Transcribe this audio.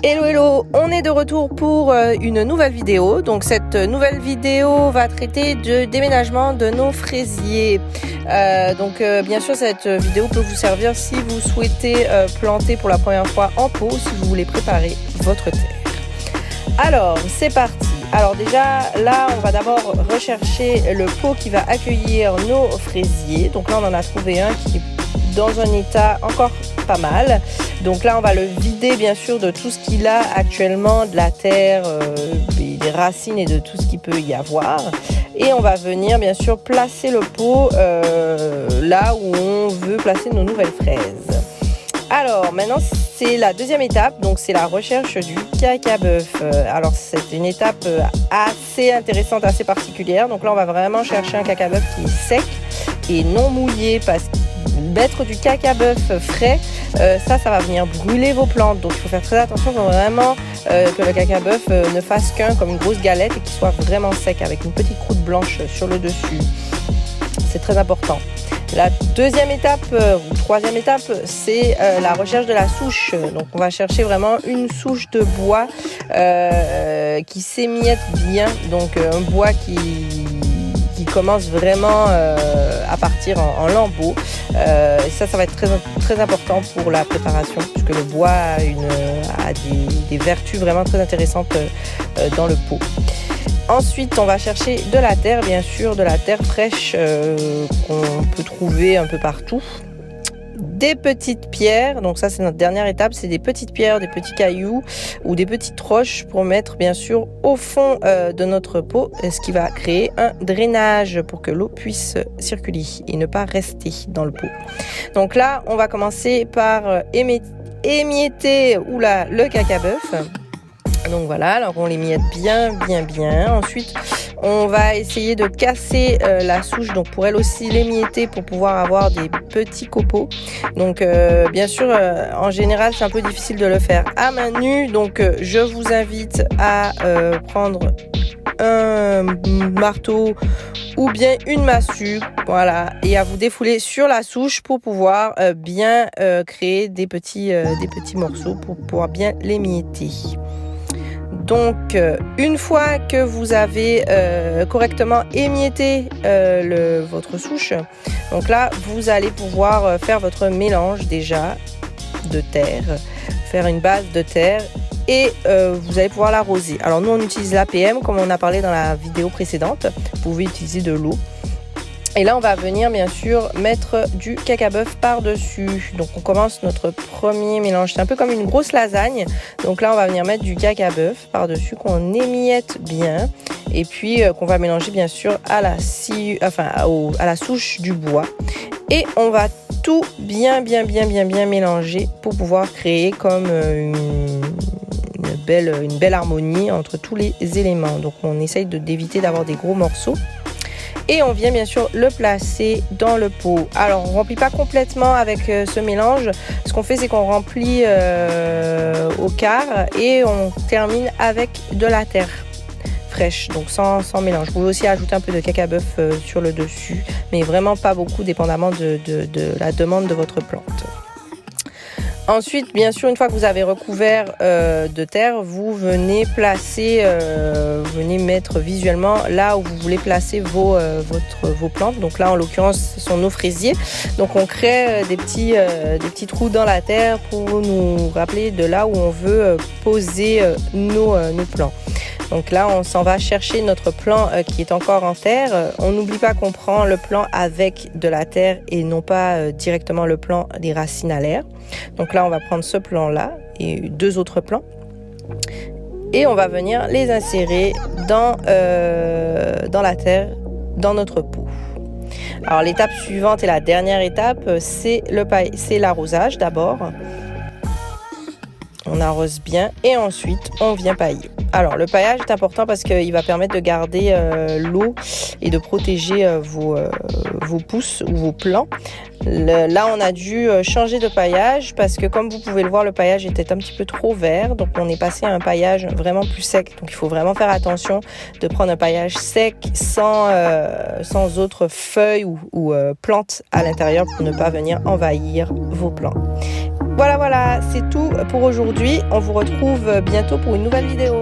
Hello hello, on est de retour pour une nouvelle vidéo. Donc cette nouvelle vidéo va traiter de déménagement de nos fraisiers. Bien sûr cette vidéo peut vous servir si vous souhaitez planter pour la première fois en pot, si vous voulez préparer votre terre. Alors c'est parti. Alors déjà là on va d'abord rechercher le pot qui va accueillir nos fraisiers. Donc là on en a trouvé un qui est dans un état encore pas mal. Donc là on va le vider bien sûr de tout ce qu'il a actuellement, de la terre, des racines et de tout ce qu'il peut y avoir. Et on va venir bien sûr placer le pot là où on veut placer nos nouvelles fraises. Alors maintenant c'est la deuxième étape, donc c'est la recherche du cacabeuf. Alors c'est une étape assez intéressante, assez particulière. Donc là on va vraiment chercher un cacabeuf qui est sec et non mouillé, parce que mettre du cacabeuf frais, ça va venir brûler vos plantes. Donc il faut faire très attention vraiment que le cacabeuf ne fasse qu'un comme une grosse galette et qu'il soit vraiment sec avec une petite croûte blanche sur le dessus. C'est très important. La deuxième étape ou troisième étape, c'est la recherche de la souche. Donc on va chercher vraiment une souche de bois qui s'émiette bien. Donc un bois qui commence vraiment à partir en lambeaux. Et ça va être très, très important pour la préparation, puisque le bois a des vertus vraiment très intéressantes dans le pot. Ensuite, on va chercher de la terre, bien sûr, de la terre fraîche qu'on peut trouver un peu partout. Des petites pierres, donc ça c'est notre dernière étape, c'est des petites pierres, des petits cailloux ou des petites roches pour mettre bien sûr au fond de notre pot, ce qui va créer un drainage pour que l'eau puisse circuler et ne pas rester dans le pot. Donc là, on va commencer par émietter le cacabeuf. Donc voilà, alors on l'émiette bien. Ensuite, on va essayer de casser la souche, donc pour elle aussi l'émietter pour pouvoir avoir des petits copeaux. Donc bien sûr, en général, c'est un peu difficile de le faire à main nue. Donc je vous invite à prendre un marteau ou bien une massue, voilà, et à vous défouler sur la souche pour pouvoir bien créer des petits morceaux pour pouvoir bien l'émietter. Donc, une fois que vous avez correctement émietté votre souche, donc là, vous allez pouvoir faire votre mélange déjà de terre, faire une base de terre et vous allez pouvoir l'arroser. Alors nous, on utilise l'APM comme on a parlé dans la vidéo précédente. Vous pouvez utiliser de l'eau. Et là, on va venir bien sûr mettre du cacabeuf par-dessus. Donc on commence notre premier mélange. C'est un peu comme une grosse lasagne. Donc là, on va venir mettre du cacabeuf par-dessus qu'on émiette bien. Et puis qu'on va mélanger bien sûr à la souche du bois. Et on va tout bien mélanger pour pouvoir créer comme une belle harmonie entre tous les éléments. Donc on essaye d'éviter d'avoir des gros morceaux. Et on vient bien sûr le placer dans le pot. Alors on ne remplit pas complètement avec ce mélange. Ce qu'on fait, c'est qu'on remplit au quart et on termine avec de la terre fraîche, donc sans mélange. Vous pouvez aussi ajouter un peu de cacabeuf sur le dessus, mais vraiment pas beaucoup, dépendamment de la demande de votre plante. Ensuite, bien sûr, une fois que vous avez recouvert de terre, vous venez placer, mettre visuellement là où vous voulez placer vos plantes. Donc là, en l'occurrence, ce sont nos fraisiers. Donc on crée des petits trous dans la terre pour nous rappeler de là où on veut poser nos plants. Donc là, on s'en va chercher notre plant qui est encore en terre. On n'oublie pas qu'on prend le plant avec de la terre et non pas directement le plant des racines à l'air. Donc là, on va prendre ce plant-là et deux autres plants. Et on va venir les insérer dans la terre, dans notre pot. Alors l'étape suivante et la dernière étape, c'est l'arrosage d'abord. On arrose bien et ensuite on vient pailler. Alors le paillage est important parce qu'il va permettre de garder l'eau et de protéger vos pousses ou vos plants. Là on a dû changer de paillage parce que comme vous pouvez le voir, le paillage était un petit peu trop vert. Donc on est passé à un paillage vraiment plus sec. Donc il faut vraiment faire attention de prendre un paillage sec sans autres feuilles ou plantes à l'intérieur pour ne pas venir envahir vos plants. Voilà, c'est tout pour aujourd'hui. On vous retrouve bientôt pour une nouvelle vidéo.